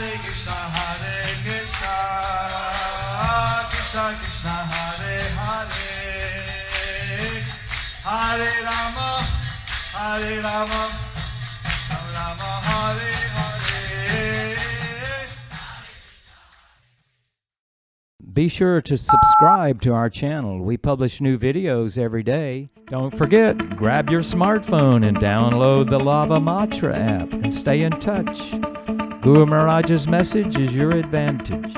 Krishna Krishna Hare Hare Hare Rama Rama Hare Hare. Be sure to subscribe to our channel. We publish new videos every day. Don't forget, grab your smartphone and download the Lava Matra app and stay in touch. Guru Mahārāja's message is your advantage.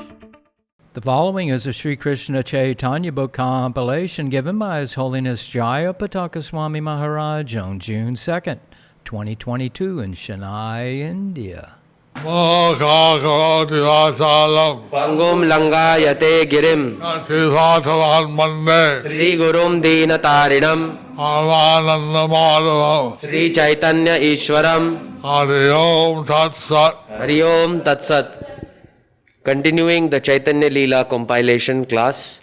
The following is a Sri Kṛṣṇa Caitanya book compilation given by His Holiness Jayapataka Swami Mahārāja on June 2nd, 2022 in Chennai, India. Pangum Langayate Girim Sri Gurum Deenatarinam Sri Caitanya Ishwaram Hari Om Tat Sat. Continuing the Chaitanya Leela compilation class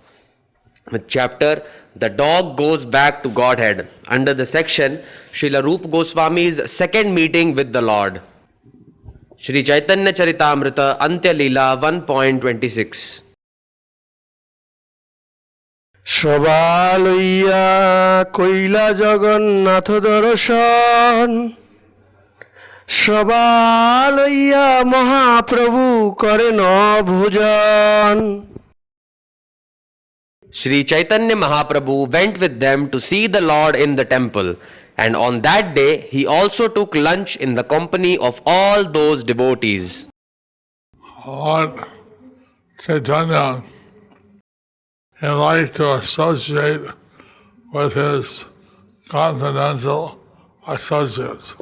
with chapter The Dog Goes Back to Godhead under the section Srila Rupa Goswami's second meeting with the Lord. Shri Chaitanya Charitamrita Antya Leela 1.26. Shabaloya Koila Jagannath Darshan Shabaloya Mahaprabhu Karena Bhujan. Shri Chaitanya Mahaprabhu went with them to see the Lord in the temple, and on that day he also took lunch in the company of all those devotees. Lord Chaitanya, he liked to associate with his confidential associates.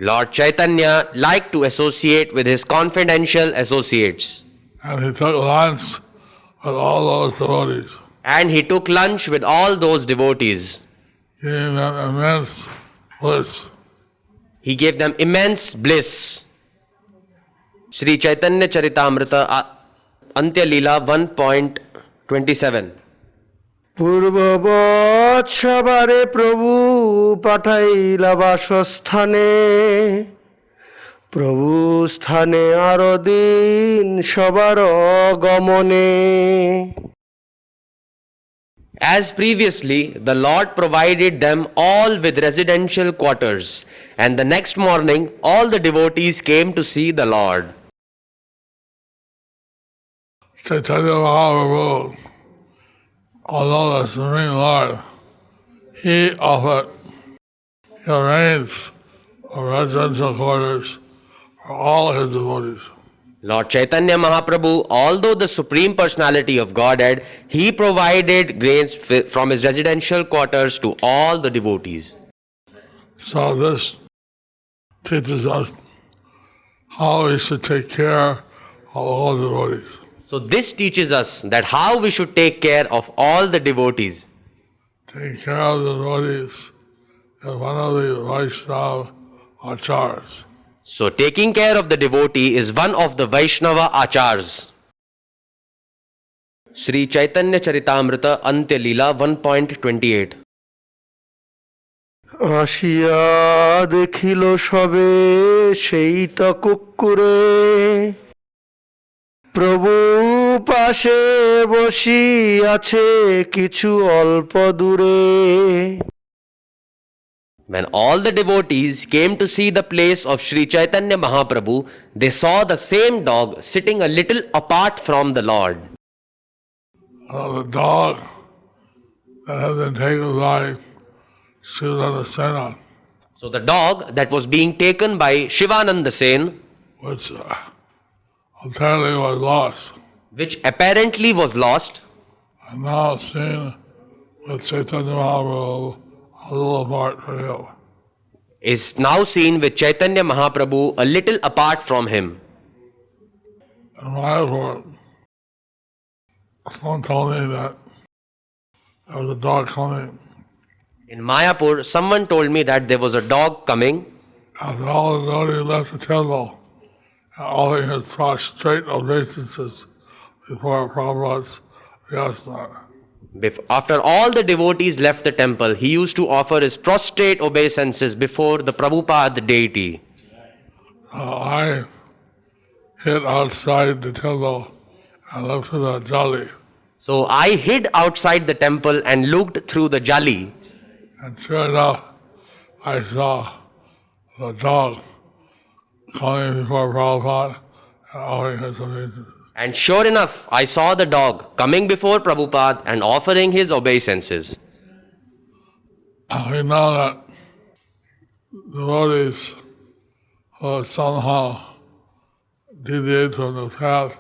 Lord Chaitanya liked to associate with his confidential associates. And he took lunch with all those devotees. Giving them immense bliss. He gave them immense bliss. Shri Chaitanya Charitamrita Antya Leela 1.27. পূর্ববৎ সবারে প্রভু পাঠাইলা বাসস্থানে প্রভু স্থানে আরো দিন সবার গমনে. As previously, the Lord provided them all with residential quarters, and the next morning all the devotees came to see the Lord. Chaitanya Mahaprabhu, although the Supreme Lord, he arranged for residential quarters for all his devotees. Lord Chaitanya Mahaprabhu, although the Supreme Personality of Godhead, he provided grains from his residential quarters to all the devotees. So this teaches us how we should take care of all devotees. So this teaches us that how we should take care of all the devotees. Taking care of the devotees is one of the Vaishnava achars. So taking care of the devotee is one of the Vaishnava achars. Shri Chaitanya Charitamrita Antya Leela 1.28. আসিয়া দেখিল সবে সেই তো কুক্কুরে প্রভু পাশে বসি আছে কিছু অল্প দূরে. When all the devotees came to see the place of Shri Chaitanya Mahaprabhu, they saw the same dog sitting a little apart from the Lord. The dog that had been taken by Shivananda Sena, So the dog that was being taken by Shivananda Sen, which apparently was lost, and now seen with Chaitanya Mahaprabhu a little apart from him. is now seen with Chaitanya Mahaprabhu a little apart from him. In Mayapur, someone told me that there was a dog coming. In Mayapur, someone told me that there was a dog coming. After all the devotees left the temple, and offering his prostrate obeisances before Prabhupada's Vyasana. After all the devotees left the temple, he used to offer his prostrate obeisances before the Prabhupada deity. I hid outside the temple and looked through the jolly. So I hid outside the temple and looked through the jali. And sure enough, I saw the dog coming before Prabhupada and offering his obeisances. And sure enough, I saw the dog coming before Prabhupada and offering his obeisances. We know that devotees who somehow deviate from the path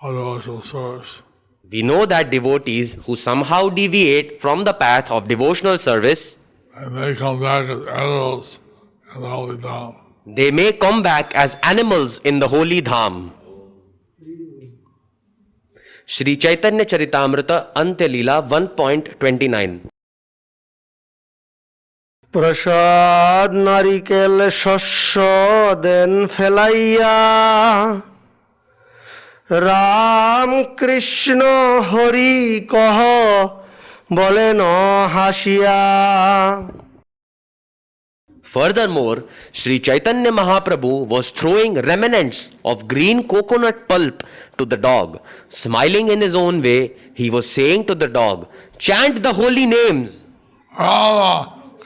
of devotional service, We know that devotees who somehow deviate from the path of devotional service, and they come back as animals in the holy dham. they may come back as animals in the holy dham. Shri Chaitanya Charitamrita Antya Leela 1.29. প্রসাদ নারিকেল শস্য দেন ফেলাইয়া রাম কৃষ্ণ হরি কহ বলেন হাসিয়া। Furthermore, Sri Chaitanya Mahaprabhu was throwing remnants of green coconut pulp to the dog. Smiling in his own way, he was saying to the dog, "Chant the holy names." Rama,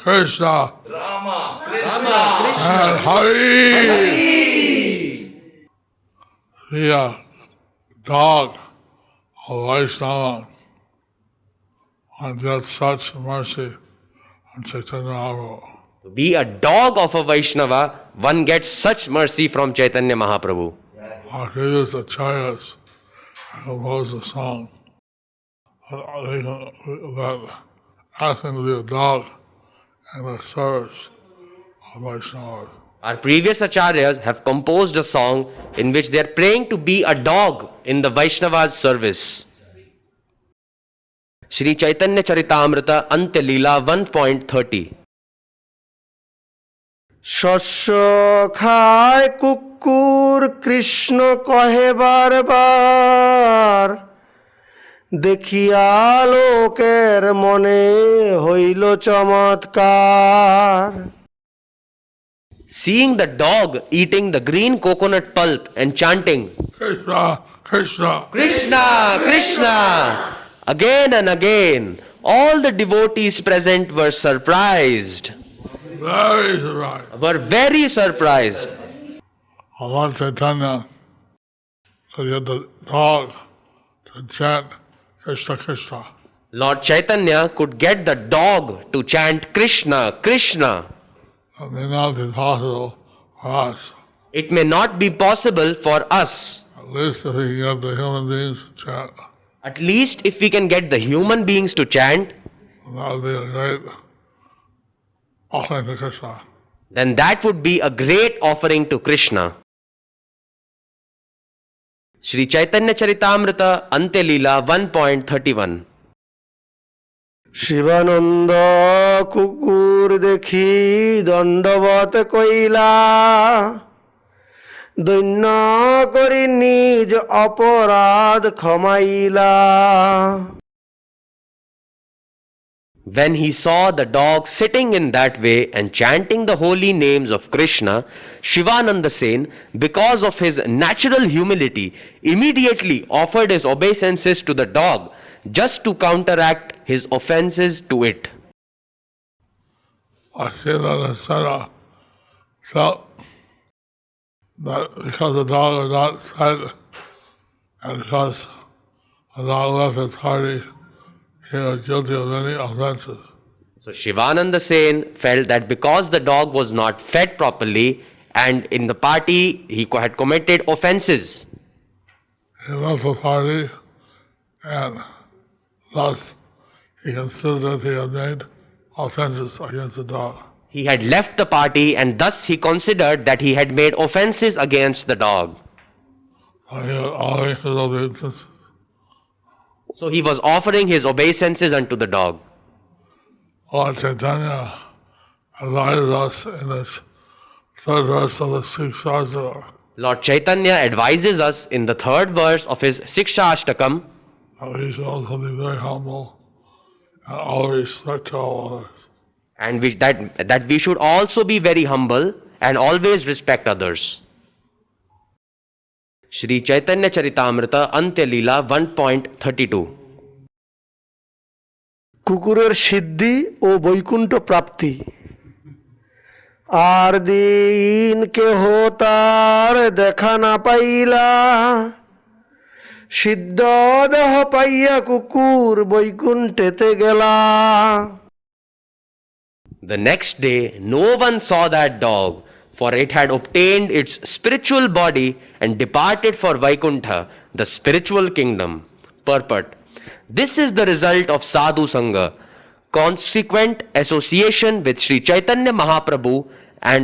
Krishna, and Hari. Be a dog of Vaishnava and get such mercy on Chaitanya Mahaprabhu. To be a dog of a Vaishnava, one gets such mercy from Chaitanya Mahaprabhu. Our previous acharyas composed a song that asking to be a dog in the service of Vaishnavas. Our previous acharyas have composed a song in which they are praying to be a dog in the Vaishnava's service. Shri Chaitanya Charitamrita Antya Leela 1.30. শস্য খায় কুকুর কৃষ্ণ কহে বারবার দেখিয়া লোকের মনে হইল চমৎকার। Seeing the dog eating the green coconut pulp and chanting, Krishna, Krishna, "Krishna, Krishna," again and again, all the devotees present were surprised. very surprised. Were very surprised. Lord Chaitanya said get the dog to chant Krishna, Krishna. Lord Chaitanya could get the dog to chant Krishna, Krishna. It may not be possible for us. It may not be possible for us. At least if we can get the human beings to chant, At least if we can get the human beings to chant, that would be a great offering to Krishna. then that would be a great offering to Krishna. Shri Chaitanya Charitamrita Antya Leela 1.31. Shivananda কুকুর দেখি দণ্ডবত কইলা দৈন্য করি নিজ অপরাধ ক্ষমাইলা। When he saw the dog sitting in that way and chanting the holy names of Krishna, Shivananda Sen, because of his natural humility, immediately offered his obeisances to the dog just to counteract his offenses to it. I see that the Sena felt that because the dog was not fed and because the dog left his party, he was guilty of many offenses. So Shivananda Sen felt that because the dog was not fed properly and in the party he had committed offenses. He left the party and thus he considered that he had made offenses against the dog. He had left the party and thus he considered that he had made offenses against the dog. So he was offering his obeisances unto the dog. Lord Chaitanya advised us in this third verse of the Sikshastakam Lord Chaitanya advises us in the third verse of his Sikshastakam that we should also be very humble and always respect to all others. and that we should also be very humble and always respect others. Shri Chaitanya Charitamrita Antya Leela 1.32. কুকুরের সিদ্ধি ও বৈকুণ্ঠ প্রাপ্তি। আর দিন কেহ তার দেখা না পাইলা, সিদ্ধ দেহ পাইয়া কুকুর বৈকুণ্ঠেতে গেলা। The next day, no one saw that dog, for it had obtained its spiritual body and departed for Vaikuntha, the spiritual kingdom. Purport. This is the result of Sadhu Sangha, consequent association with Sri Chaitanya Mahaprabhu and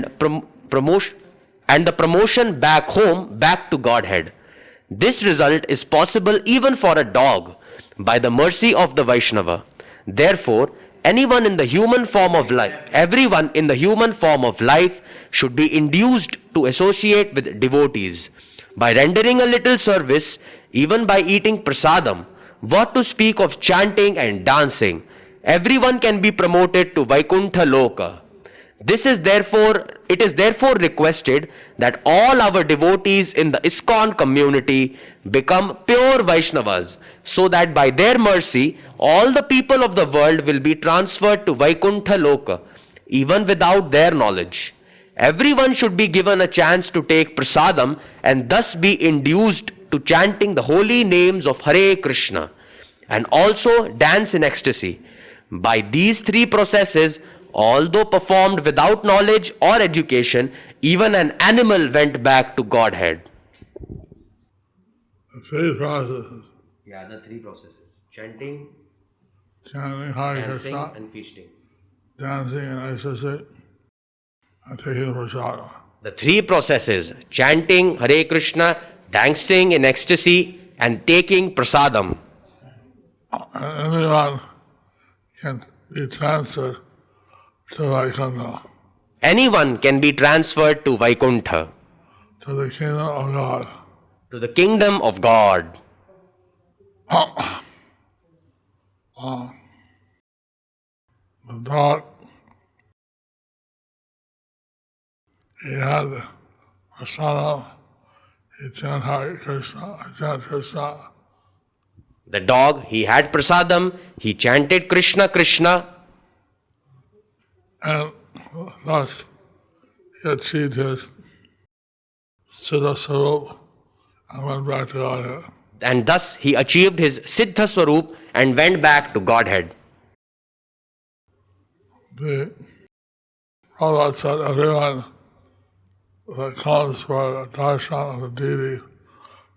the promotion back home, back to Godhead. This result is possible even for a dog by the mercy of the Vaishnava. Therefore, everyone in the human form of life should be induced to associate with devotees. By rendering a little service, even by eating prasadam, what to speak of chanting and dancing, everyone can be promoted to Vaikuntha Loka. It is therefore requested that all our devotees in the ISKCON community become pure Vaishnavas, so that by their mercy, all the people of the world will be transferred to Vaikuntha Loka, even without their knowledge. Everyone should be given a chance to take prasadam and thus be induced to chanting the holy names of Hare Kṛṣṇa and also dance in ecstasy. By these three processes, although performed without knowledge or education, even an animal went back to Godhead. The three processes. Yeah, the three processes. Chanting, Hare dancing Kṛṣṇa, and feasting. dancing in ecstasy, and taking prasadam. The three processes, chanting Hare Kṛṣṇa, dancing in ecstasy and taking prasadam. And anyone can be transferred to Vaikuntha, Anyone can be transferred to Vaikuntha, to the kingdom of God. to the kingdom of God. The dog, he had prasadam, he chanted Hare Kṛṣṇa, he chanted Kṛṣṇa, The dog, he had prasadam, he chanted Krishna Krishna, and thus he achieved his Siddha Swarup and went back to Godhead. and thus he achieved his Siddha Swarup and went back to Godhead. The Prabhupada said everyone that comes for the darshan of the deity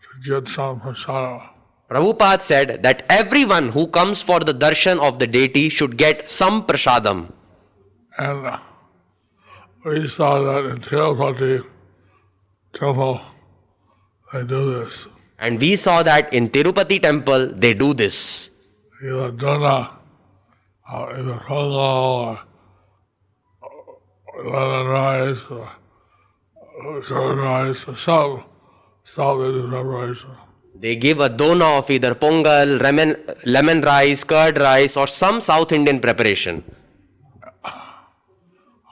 should get some prasadam. Prabhupada said that everyone who comes for the darshan of the deity should get some prasadam. And we saw that in Jayapataka temple, they do this. And we saw that in Tirupati temple they do this. Either dona, either pongal, or lemon rice, or curd rice, or some they do preparation. They give a dona of either pongal, lemon rice, curd rice or some South Indian preparation.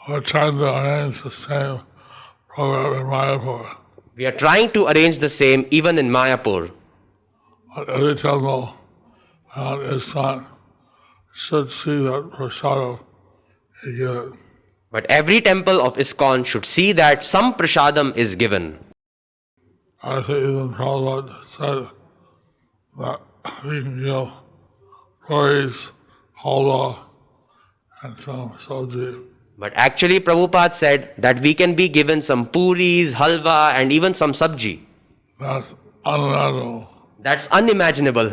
We're trying to arrange the same program in Mayapur. We are trying to arrange the same even in Mayapur. But every temple on ISKCON should see that prasadam you get. But every temple of ISKCON should see that some prasadam is given. I think even Prabhupada said that we can give puris, halwa, and some sabji. But actually Prabhupada said that we can be given some puris, halwa and even some sabji. That's unimaginable. That's unimaginable.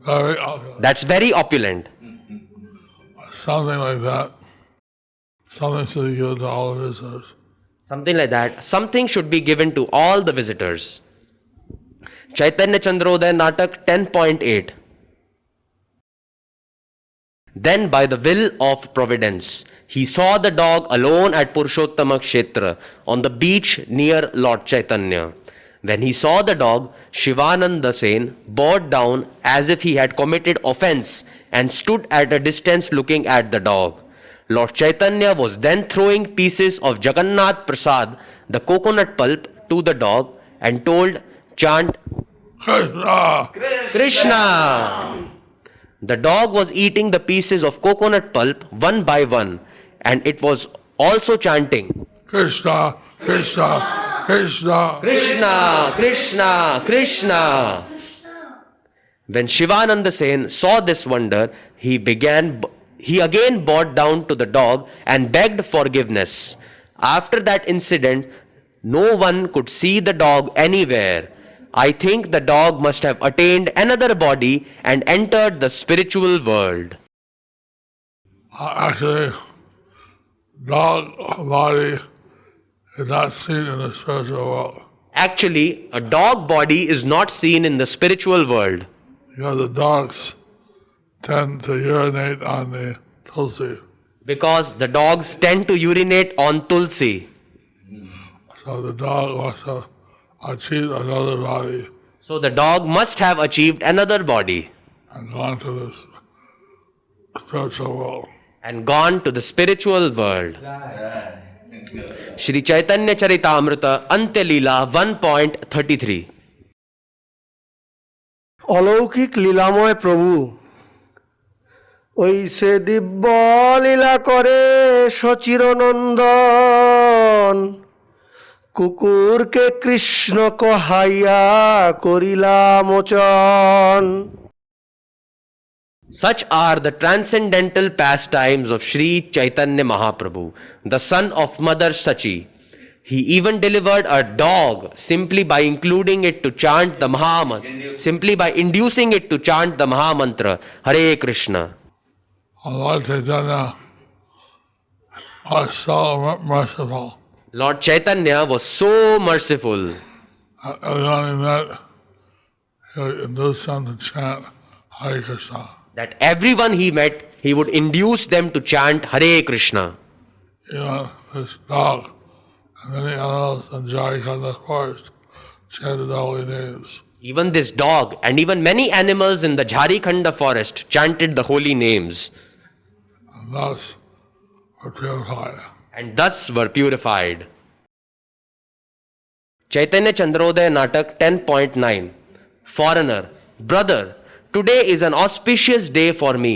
Very opulent. That's very opulent. Something like that. Something should be given to all the visitors. Something like that. Something should be given to all the visitors. Chaitanya Chandrodaya Natak 10.8. Then by the will of providence, he saw the dog alone at Purushottama Kshetra on the beach near Lord Chaitanya. When he saw the dog, Shivananda Sen bowed down as if he had committed offense and stood at a distance looking at the dog. Lord Chaitanya was then throwing pieces of Jagannath Prasad, the coconut pulp to the dog and told, chant Kṛṣṇa. Kṛṣṇa. The dog was eating the pieces of coconut pulp one by one, and it was also chanting Kṛṣṇa, Kṛṣṇa, Kṛṣṇa. Kṛṣṇa, Kṛṣṇa, Kṛṣṇa. When Shivananda Sen saw this wonder, he again bowed down to the dog and begged forgiveness. After that incident, no one could see the dog anywhere. I think the dog must have attained another body and entered the spiritual world. Actually, dog body is not seen in the spiritual world. Actually, a dog body is not seen in the spiritual world Because the dogs tend to urinate on the tulsi. because the dogs tend to urinate on tulsi. So the dog must have achieved another body So the dog must have achieved another body and gone to this spiritual world. and gone to the spiritual world. Shri Chaitanya Charitamrita Antya Leela 1.33. অলৌকিক লীলাময় প্রভু ওই সে দিব্য লীলা করে সচিরনন্দন কুকুরকে কৃষ্ণ কহাইয়া করিলা মোচন। Such are the transcendental pastimes of Sri Chaitanya Mahaprabhu, the son of Mother Sachi. He even delivered a dog simply by including it to chant the simply by inducing it to chant the Mahamantra, Hare Krishna. Lord Chaitanya was so merciful. Lord Chaitanya was so merciful. Everyone he met, he would induce them to chant Hare Krishna. That everyone he met, he would induce them to chant Hare Krishna. Even this dog and many animals in Jayapataka forest chanted the holy names. Even this dog and even many animals in the Jharikhanda forest chanted the holy names And thus were purified. and thus were purified. Chaitanya Chandrodaya Natak 10.9. Foreigner, brother, today is an auspicious day for me.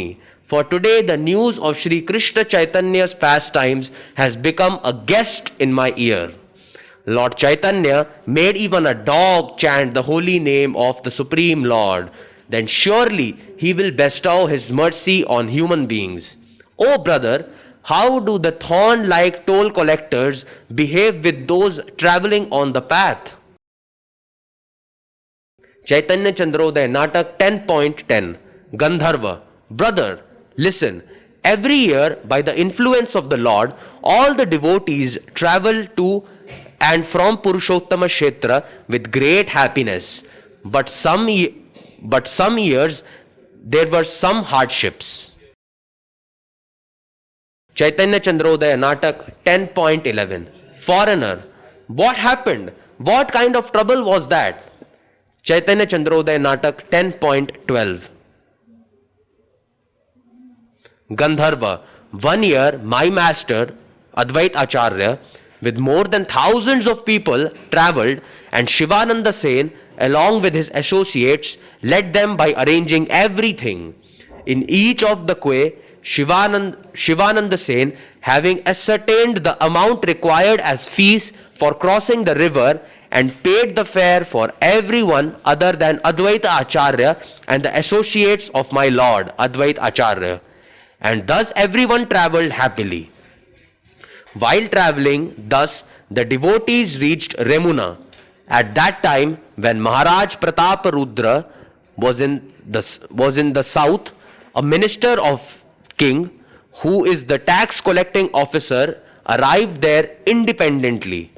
For today the news of Sri Krishna Chaitanya's pastimes has become a guest in my ear. Lord Chaitanya made even a dog chant the holy name of the Supreme Lord. Then surely he will bestow his mercy on human beings. O brother, how do the thorn-like toll collectors behave with those traveling on the path? Chaitanya Chandrodaya Natak 10.10. Gandharva, brother, listen. Every year, by the influence of the Lord, all the devotees travel to and from Purushottama Kshetra with great happiness. But some years, there were some hardships. Chaitanya Chandrodaya Natak 10.11. Foreigner, what happened? What kind of trouble was that? Chaitanya Chandrodaya Natak 10.12. Gandharva, one year my master Advait Acharya with more than thousands of people travelled, and Shivananda Sen along with his associates led them by arranging everything. In each of the quay, Shivananda Sen, having ascertained the amount required as fees for crossing the river, and paid the fare for everyone other than Advaita Acharya and the associates of my Lord Advaita Acharya. And thus everyone travelled happily. While travelling thus, the devotees reached Remuna. At that time, when Mahārāja Prataparudra was in the south, a minister of king, who is the tax collecting officer, arrived there independently.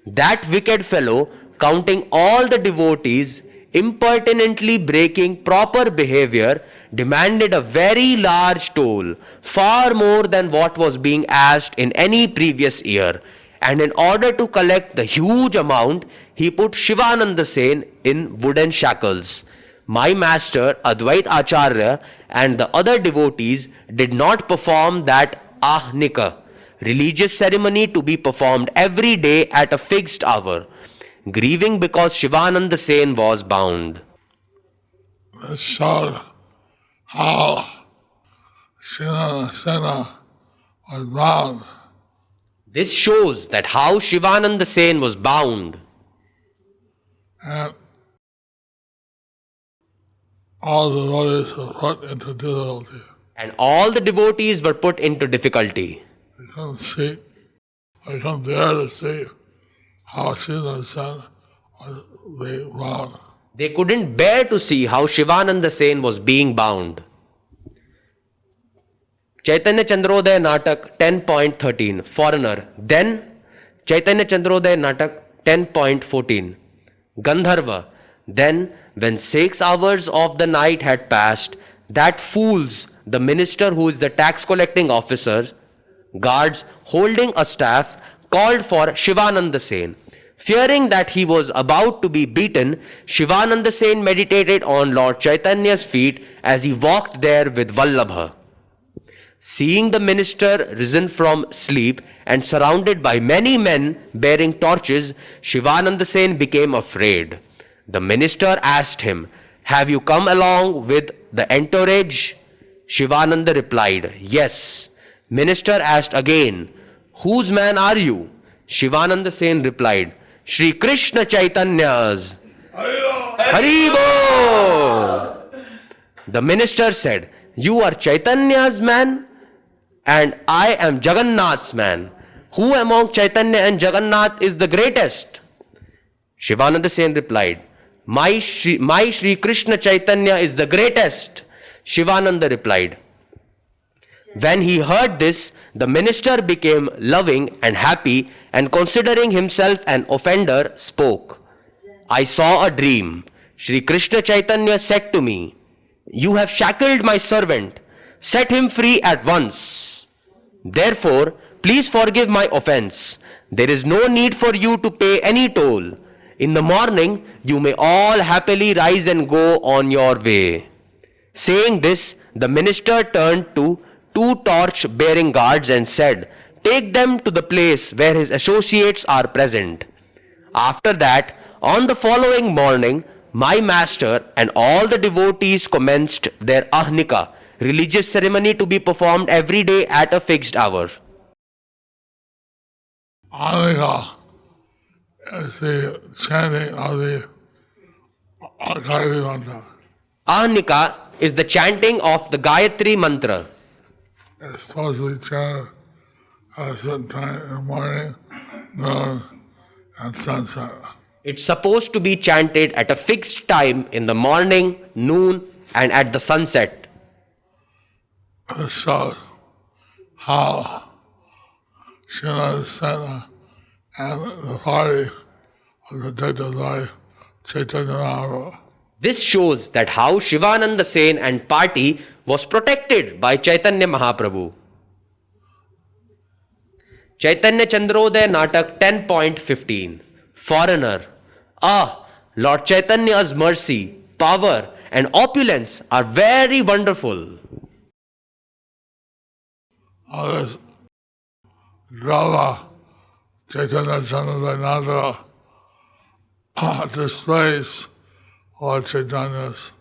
That wicked fellow, counting all the devotees, impertinently breaking proper behavior, demanded a very large toll, far more than what was being asked in any previous year. And in order to collect the huge amount, he put Shivananda Sen in wooden shackles. My master Advait Acharya and the other devotees did not perform that ahnika, religious ceremony to be performed every day at a fixed hour, grieving because Shivananda Sen was bound. This showed how Shivananda Sen was bound. This shows that how Shivananda Sen was bound. And all the devotees were put into difficulty. And all the devotees were put into difficulty. They couldn't see, they couldn't dare to see how Shivananda Sen was being bound. They couldn't bear to see how Shivananda Sen was being bound. Chaitanya Chandrodaya Natak 10.13, Foreigner. Then Chaitanya Chandrodaya Natak 10.14, Gandharva. Then when 6 hours of the night had passed, that fools, the minister who is the tax collecting officer, guards holding a staff, called for Shivananda Sen. Fearing that he was about to be beaten, Shivananda Sen meditated on Lord Chaitanya's feet as he walked there with Vallabha. Seeing the minister risen from sleep and surrounded by many men bearing torches, Shivananda Sen became afraid. The minister asked him, "Have you come along with the entourage?" Shivananda replied, "Yes." Minister asked again, "Whose man are you?" Shivananda Sen replied, "Shri Kṛṣṇa Chaitanya's." Haribo! The minister said, "You are Chaitanya's man and I am Jagannath's man. Who among Chaitanya and Jagannath is the greatest?" Shivananda Sen replied, My Shri Kṛṣṇa Chaitanya is the greatest." Shivananda replied. When he heard this, the minister became loving and happy, and considering himself an offender, spoke. "I saw a dream. Shri Kṛṣṇa Chaitanya said to me, 'You have shackled my servant. Set him free at once. Therefore, please forgive my offense. There is no need for you to pay any toll. In the morning, you may all happily rise and go on your way." Saying this, the minister turned to 2 torch-bearing guards and said, "Take them to the place where his associates are present." After that, on the following morning, my master and all the devotees commenced their ahnika, religious ceremony to be performed every day at a fixed hour. Ahnika is the chanting of the Gayatri Mantra. Ahnika is the chanting of the Gayatri Mantra. It's supposed to be chanted at a certain time in the morning, noon, and sunset. It's supposed to be chanted at a fixed time in the morning, noon, and at the sunset. This shows how Shivananda Sen and the party was addicted by Chaitanya Mahaprabhu. This shows that how Shivananda Sen and party was protected by Caitanya Mahaprabhu. Chaitanya Chandrodaya Natak 10.15, Foreigner. Lord Chaitanya's mercy, power and opulence are very wonderful. This drama, Chaitanya Chandrodaya Natak, displays Lord Chaitanya's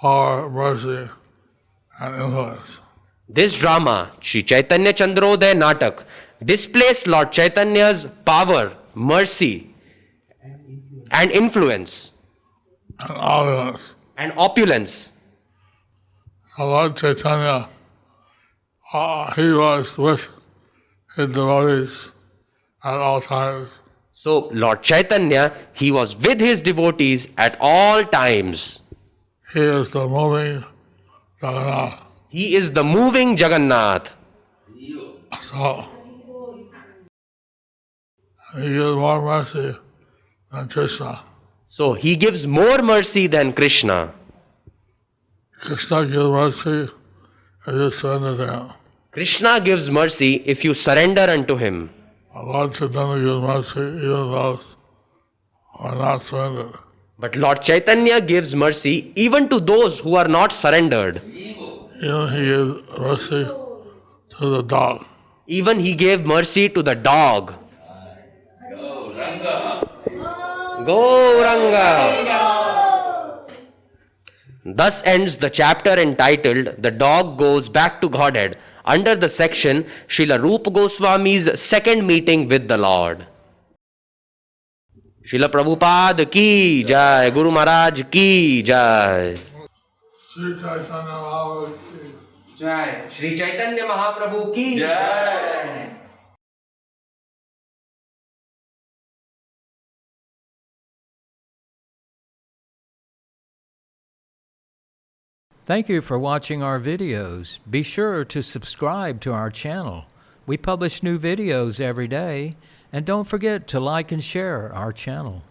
power, mercy, and influence. This drama, Sri Chaitanya Chandrodaya Natak, displays Lord Chaitanya's power, mercy, and influence. And opulence. Lord Chaitanya, he was with his devotees at all times. So Lord Chaitanya, he was with his devotees at all times. He is the moving Jagannath. He is the moving Jagannath. So, he gives more mercy than Kṛṣṇa. So he gives more mercy than Kṛṣṇa. Kṛṣṇa gives mercy if you surrender to him. Kṛṣṇa gives mercy if you surrender unto him. Lord Chaitanya gives mercy even those who are not surrendered. But Lord Chaitanya gives mercy even to those who are not surrendered. Even he gives mercy to the dog. Even he gave mercy to the dog. Gauranga. Thus ends the chapter entitled The Dog Goes Back to Godhead, under the section Srila Rupa Goswami's second meeting with the Lord. Srila Prabhupada ki jai, Guru Maharaj ki jai. Sri Chaitanya Mahaprabhu ki Jai. Sri Chaitanya Mahaprabhu ki jai. Thank you for watching our videos. Be sure to subscribe to our channel. We publish new videos every day. And don't forget to like and share our channel.